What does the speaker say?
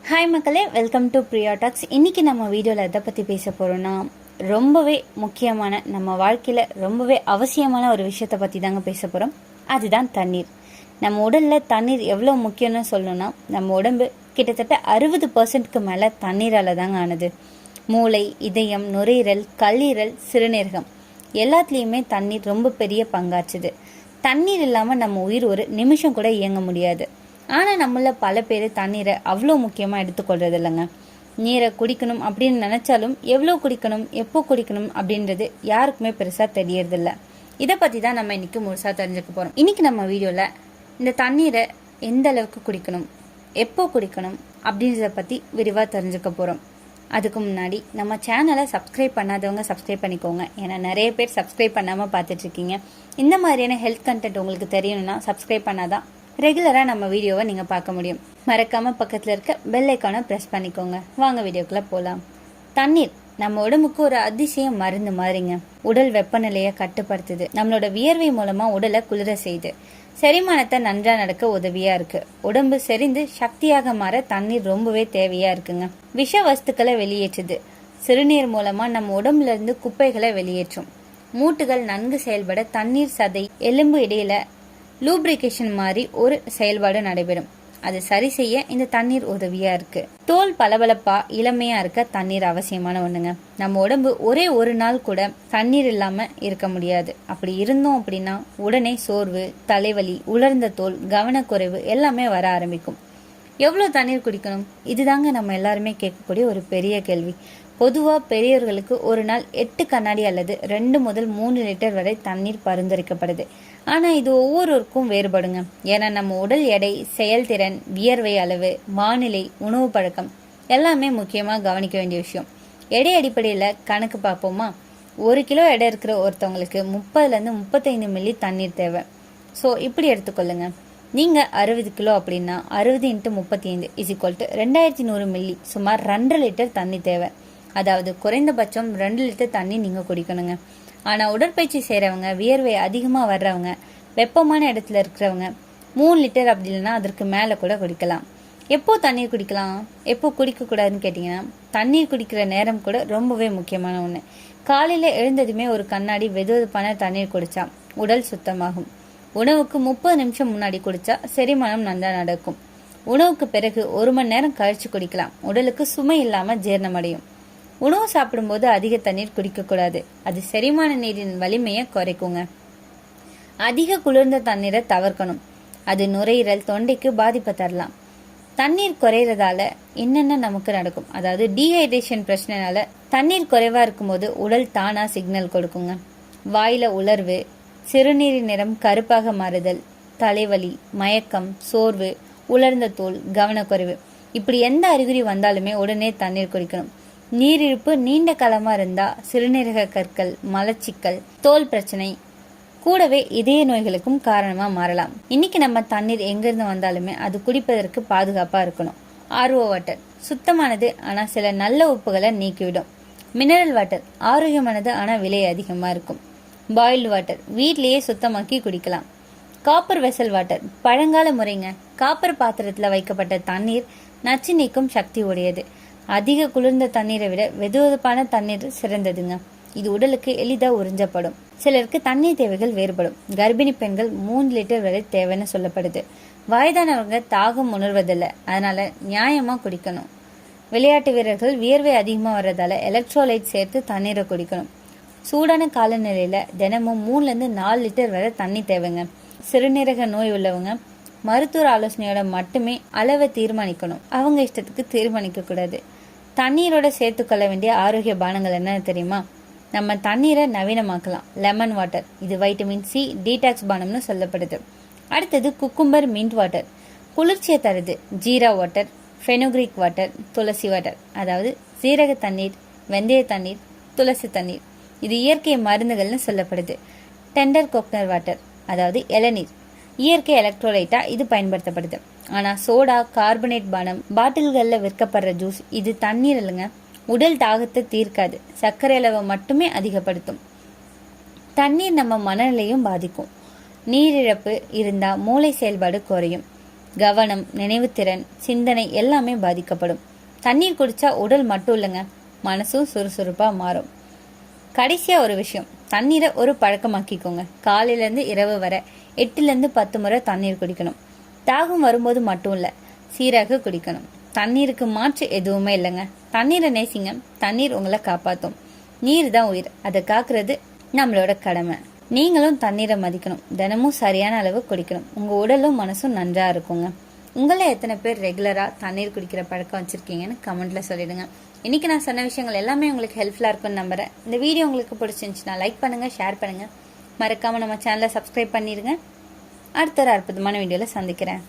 Hi மக்களே, welcome to Priya tax. இன்னைக்கு நம்ம வீடியோவில் எதை பற்றி பேச போகிறோம்னா, ரொம்பவே முக்கியமான நம்ம வாழ்க்கையில் ரொம்பவே அவசியமான ஒரு விஷயத்தை பற்றி தாங்க பேச போகிறோம். அதுதான் தண்ணீர். நம்ம உடலில் தண்ணீர் எவ்வளோ முக்கியம்னு சொல்லணும்னா, நம்ம உடம்பு கிட்டத்தட்ட 60%க்கு மேலே தண்ணீரால் தாங்க ஆனது. மூளை, இதயம், நுரையீரல், கல்லீரல், சிறுநீரகம் எல்லாத்துலேயுமே தண்ணீர் ரொம்ப பெரிய பங்காற்றுது. தண்ணீர் இல்லாமல் நம்ம உயிர் ஒரு நிமிஷம் கூட இயங்க முடியாது. ஆனால் நம்மள பல பேர் தண்ணீரை அவ்வளோ முக்கியமாக எடுத்துக்கொள்றது இல்லைங்க. நீரை குடிக்கணும் அப்படின்னு நினச்சாலும் எவ்வளோ குடிக்கணும், எப்போ குடிக்கணும் அப்படின்றது யாருக்குமே பெருசாக தெரியறதில்ல. இதை பற்றி தான் நம்ம இன்னைக்கு முழுசாக தெரிஞ்சுக்க போகிறோம். இன்னைக்கு நம்ம வீடியோவில் இந்த தண்ணீரை எந்த அளவுக்கு குடிக்கணும், எப்போ குடிக்கணும் அப்படின்றத பற்றி விரிவாக தெரிஞ்சுக்க போகிறோம். அதுக்கு முன்னாடி நம்ம சேனலை சப்ஸ்கிரைப் பண்ணாதவங்க சப்ஸ்கிரைப் பண்ணிக்கோங்க. ஏன்னா நிறைய பேர் சப்ஸ்கிரைப் பண்ணாமல் பார்த்துட்ருக்கீங்க. இந்த மாதிரியான ஹெல்த் கண்டென்ட் உங்களுக்கு தெரியணும்னா சப்ஸ்கிரைப் பண்ணாதான் ரெகுலராக நம்ம வீடியோவை நீங்கள் பார்க்க முடியும். மறக்காமல் பக்கத்தில் இருக்க பெல் ஐக்கானை ப்ரெஸ் பண்ணிக்கோங்க. வாங்க வீடியோக்குள்ளே போகலாம். தண்ணீர் நம்ம உடம்புக்கு ஒரு அதிசய மருந்து மாதிரிங்க. உடல் வெப்பநிலையை கட்டுப்படுத்துது, நம்மளோட வியர்வை மூலமாக உடலை குளிர செய்யுது, செரிமானத்தை நன்றாக நடக்க உதவியாக இருக்கு. உடம்பு செறிந்து சக்தியாக மாற தண்ணீர் ரொம்பவே தேவையாக இருக்குங்க. விஷ வஸ்துக்களை வெளியேற்றுது. சிறுநீர் மூலமாக நம்ம உடம்புல இருந்து குப்பைகளை வெளியேற்றும். மூட்டுகள் நன்கு செயல்பட தண்ணீர் சதை எலும்பு இடையில லூப்ரிகேஷன் மாதிரி ஒரு செயல்பாடு நடைபெறும். அது சரி செய்ய இந்த தண்ணீர் உதவியா இருக்கு. தோல் பளபளப்பா இளமையா இருக்க தண்ணீர் அவசியமான ஒண்ணுங்க. நம்ம உடம்பு ஒரே ஒரு நாள் கூட தண்ணீர் இல்லாம இருக்க முடியாது. அப்படி இருந்தோம் அப்படின்னா உடனே சோர்வு, தலைவலி, உலர்ந்த தோல், கவனக்குறைவு எல்லாமே வர ஆரம்பிக்கும். எவ்வளோ தண்ணீர் குடிக்கணும்? இதுதாங்க நம்ம எல்லாருமே கேட்கக்கூடிய ஒரு பெரிய கேள்வி. பொதுவாக பெரியவர்களுக்கு ஒரு நாள் 8 கண்ணாடி அல்லது 2 முதல் 3 லிட்டர் வரை தண்ணீர் பரிந்துரைக்கப்படுது. ஆனால் இது ஒவ்வொருவருக்கும் வேறுபடுங்க. ஏன்னா நம்ம உடல் எடை, செயல்திறன், வியர்வை அளவு, வானிலை, உணவு பழக்கம் எல்லாமே முக்கியமாக கவனிக்க வேண்டிய விஷயம். எடை அடிப்படையில் கணக்கு பார்ப்போமா? 1 கிலோ எடை இருக்கிற ஒருத்தவங்களுக்கு 30லேருந்து 35 மில்லி தண்ணீர் தேவை. ஸோ இப்படி எடுத்துக்கொள்ளுங்க. நீங்கள் 60 கிலோ அப்படின்னா 60 × 35 = 2100 மில்லி, சுமார் 2 லிட்டர் தண்ணி தேவை. அதாவது குறைந்தபட்சம் 2 லிட்டர் தண்ணி நீங்கள் குடிக்கணுங்க. ஆனால் உடற்பயிற்சி செய்கிறவங்க, வியர்வை அதிகமாக வர்றவங்க, வெப்பமான இடத்துல இருக்கிறவங்க 3 லிட்டர் அப்படி இல்லைன்னா அதற்கு மேலே கூட குடிக்கலாம். எப்போ தண்ணீர் குடிக்கலாம், எப்போ குடிக்கக்கூடாதுன்னு கேட்டிங்கன்னா, தண்ணீர் குடிக்கிற நேரம் கூட ரொம்பவே முக்கியமான ஒன்று. காலையில் எழுந்ததுமே ஒரு கண்ணாடி வெதுவெதுப்பான தண்ணீர் குடித்தா உடல் சுத்தமாகும். உணவுக்கு 30 நிமிஷம் முன்னாடி குடித்தா செரிமானம் நல்லா நடக்கும். உணவுக்கு பிறகு 1 மணி நேரம் கழிச்சு குடிக்கலாம். உடலுக்கு சுமை இல்லாமல் ஜீரணமடையும். உணவு சாப்பிடும்போது அதிக தண்ணீர் குடிக்கக்கூடாது. அது செரிமான நீரின் வலிமையை குறைக்குங்க. அதிக குளிர்ந்த தண்ணீரை தவிர்க்கணும். அது நுரையீரல், தொண்டைக்கு பாதிப்பை தரலாம். தண்ணீர் குறையிறதால என்னென்ன நமக்கு நடக்கும்? அதாவது டீஹைட்ரேஷன் பிரச்சனைனால தண்ணீர் குறைவா இருக்கும்போது உடல் தானா சிக்னல் கொடுக்குங்க. வாயில உலர்வு, சிறுநீரின் நிறம் கருப்பாக மாறுதல், தலைவலி, மயக்கம், சோர்வு, உலர்ந்த தோல், கவனக்குறைவு இப்படி எந்த அறிகுறி வந்தாலுமே உடனே தண்ணீர் குடிக்கணும். நீரிழிப்பு நீண்ட காலமாக இருந்தால் சிறுநீரக கற்கள், மலச்சிக்கல், தோல் பிரச்சனை, கூடவே இதய நோய்களுக்கும் காரணமாக மாறலாம். இன்னைக்கு நம்ம தண்ணீர் எங்கிருந்து வந்தாலுமே அது குடிப்பதற்கு பாதுகாப்பாக இருக்கணும். RO வாட்டர் சுத்தமானது, ஆனால் சில நல்ல உப்புகளை நீக்கிவிடும். மினரல் வாட்டர் ஆரோக்கியமானது, ஆனால் விலை அதிகமாக இருக்கும். பாயில்டு வாட்டர் வீட்லேயே சுத்தமாக்கி குடிக்கலாம். காப்பர் வெசல் வாட்டர் பழங்கால முறைங்க. காப்பர் பாத்திரத்தில் வைக்கப்பட்ட தண்ணீர் நச்சு நீக்கும் சக்தி உடையது. அதிக குளிர்ந்த தண்ணீரை விட வெதுவெதுப்பான தண்ணீர் சிறந்ததுங்க. இது உடலுக்கு எளிதாக உறிஞ்சப்படும். சிலருக்கு தண்ணீர் தேவைகள் வேறுபடும். கர்ப்பிணி பெண்கள் 3 லிட்டர் வரை தேவைன்னு சொல்லப்படுது. வயதானவங்க தாகம் உணர்வதில்லை, அதனால நியாயமாக குடிக்கணும். விளையாட்டு வீரர்கள் வியர்வை அதிகமாக வர்றதால எலக்ட்ரோலைட் சேர்த்து தண்ணீரை குடிக்கணும். சூடான காலநிலையில் தினமும் 3லேருந்து 4 லிட்டர் வரை தண்ணி தேவைங்க. சிறுநீரக நோய் உள்ளவங்க மருத்துவ ஆலோசனையோட மட்டுமே அளவை தீர்மானிக்கணும். அவங்க இஷ்டத்துக்கு தீர்மானிக்க கூடாது. தண்ணீரோட சேர்த்துக்கொள்ள வேண்டிய ஆரோக்கிய பானங்கள் என்ன தெரியுமா? நம்ம தண்ணீரை நவீனமாக்கலாம். லெமன் வாட்டர், இது வைட்டமின் C டீடாக்ஸ் பானம்னு சொல்லப்படுது. அடுத்தது குக்கும்பர் மின்ட் வாட்டர், குளிர்ச்சியை தருது. ஜீரா வாட்டர், ஃபெனோக்ரிக் வாட்டர், துளசி வாட்டர், அதாவது சீரக தண்ணீர், வெந்தய தண்ணீர், துளசி தண்ணீர், இது இயற்கை மருந்துகள்னு சொல்லப்படுது. டெண்டர் கோக்னர் வாட்டர், அதாவது இளநீர், இயற்கை எலக்ட்ரோலைட்டா இது பயன்படுத்தப்படுது. ஆனால் சோடா, கார்பனேட் பானம், பாட்டில்களில் விற்கப்படுற ஜூஸ் இது தண்ணீர் இல்லைங்க. உடல் தாகத்தை தீர்க்காது, சர்க்கரை அளவை மட்டுமே அதிகப்படுத்தும். தண்ணீர் நம்ம மனநிலையும் பாதிக்கும். நீரிழப்பு இருந்தால் மூளை செயல்பாடு குறையும். கவனம், நினைவுத்திறன், சிந்தனை எல்லாமே பாதிக்கப்படும். தண்ணீர் குடிச்சா உடல் மட்டும் இல்லைங்க, மனசும் சுறுசுறுப்பா மாறும். கடைசியா ஒரு விஷயம், தண்ணீரை ஒரு பழக்கமாக்கிக்கோங்க. காலையிலேருந்து இரவு வரை 8லேருந்து 10 முறை தண்ணீர் குடிக்கணும். தாகம் வரும்போது மட்டும் இல்லை, சீராக குடிக்கணும். தண்ணீருக்கு மாற்று எதுவுமே இல்லைங்க. தண்ணீரை நேசிங்க, தண்ணீர் உங்களை காப்பாற்றும். நீர் தான் உயிர், அதை காக்குறது நம்மளோட கடமை. நீங்களும் தண்ணீரை மதிக்கணும், தினமும் சரியான அளவு குடிக்கணும். உங்கள் உடலும் மனசும் நன்றா இருக்குங்க. உங்களை எத்தனை பேர் ரெகுலராக தண்ணீர் குடிக்கிற பழக்கம் வச்சுருக்கீங்கன்னு கமெண்ட்டில் சொல்லிடுங்க. இன்றைக்கி நான் சொன்ன விஷயங்கள் எல்லாமே உங்களுக்கு ஹெல்ப்ஃபுல்லாக இருக்கும்னு நம்புகிறேன். இந்த வீடியோ உங்களுக்கு பிடிச்சிருந்துச்சுன்னா லைக் பண்ணுங்கள், ஷேர் பண்ணுங்கள். மறக்காமல் நம்ம சேனலை சப்ஸ்கிரைப் பண்ணிடுங்க. அடுத்த ஒரு அற்புதமான வீடியோவில் சந்திக்கிறேன்.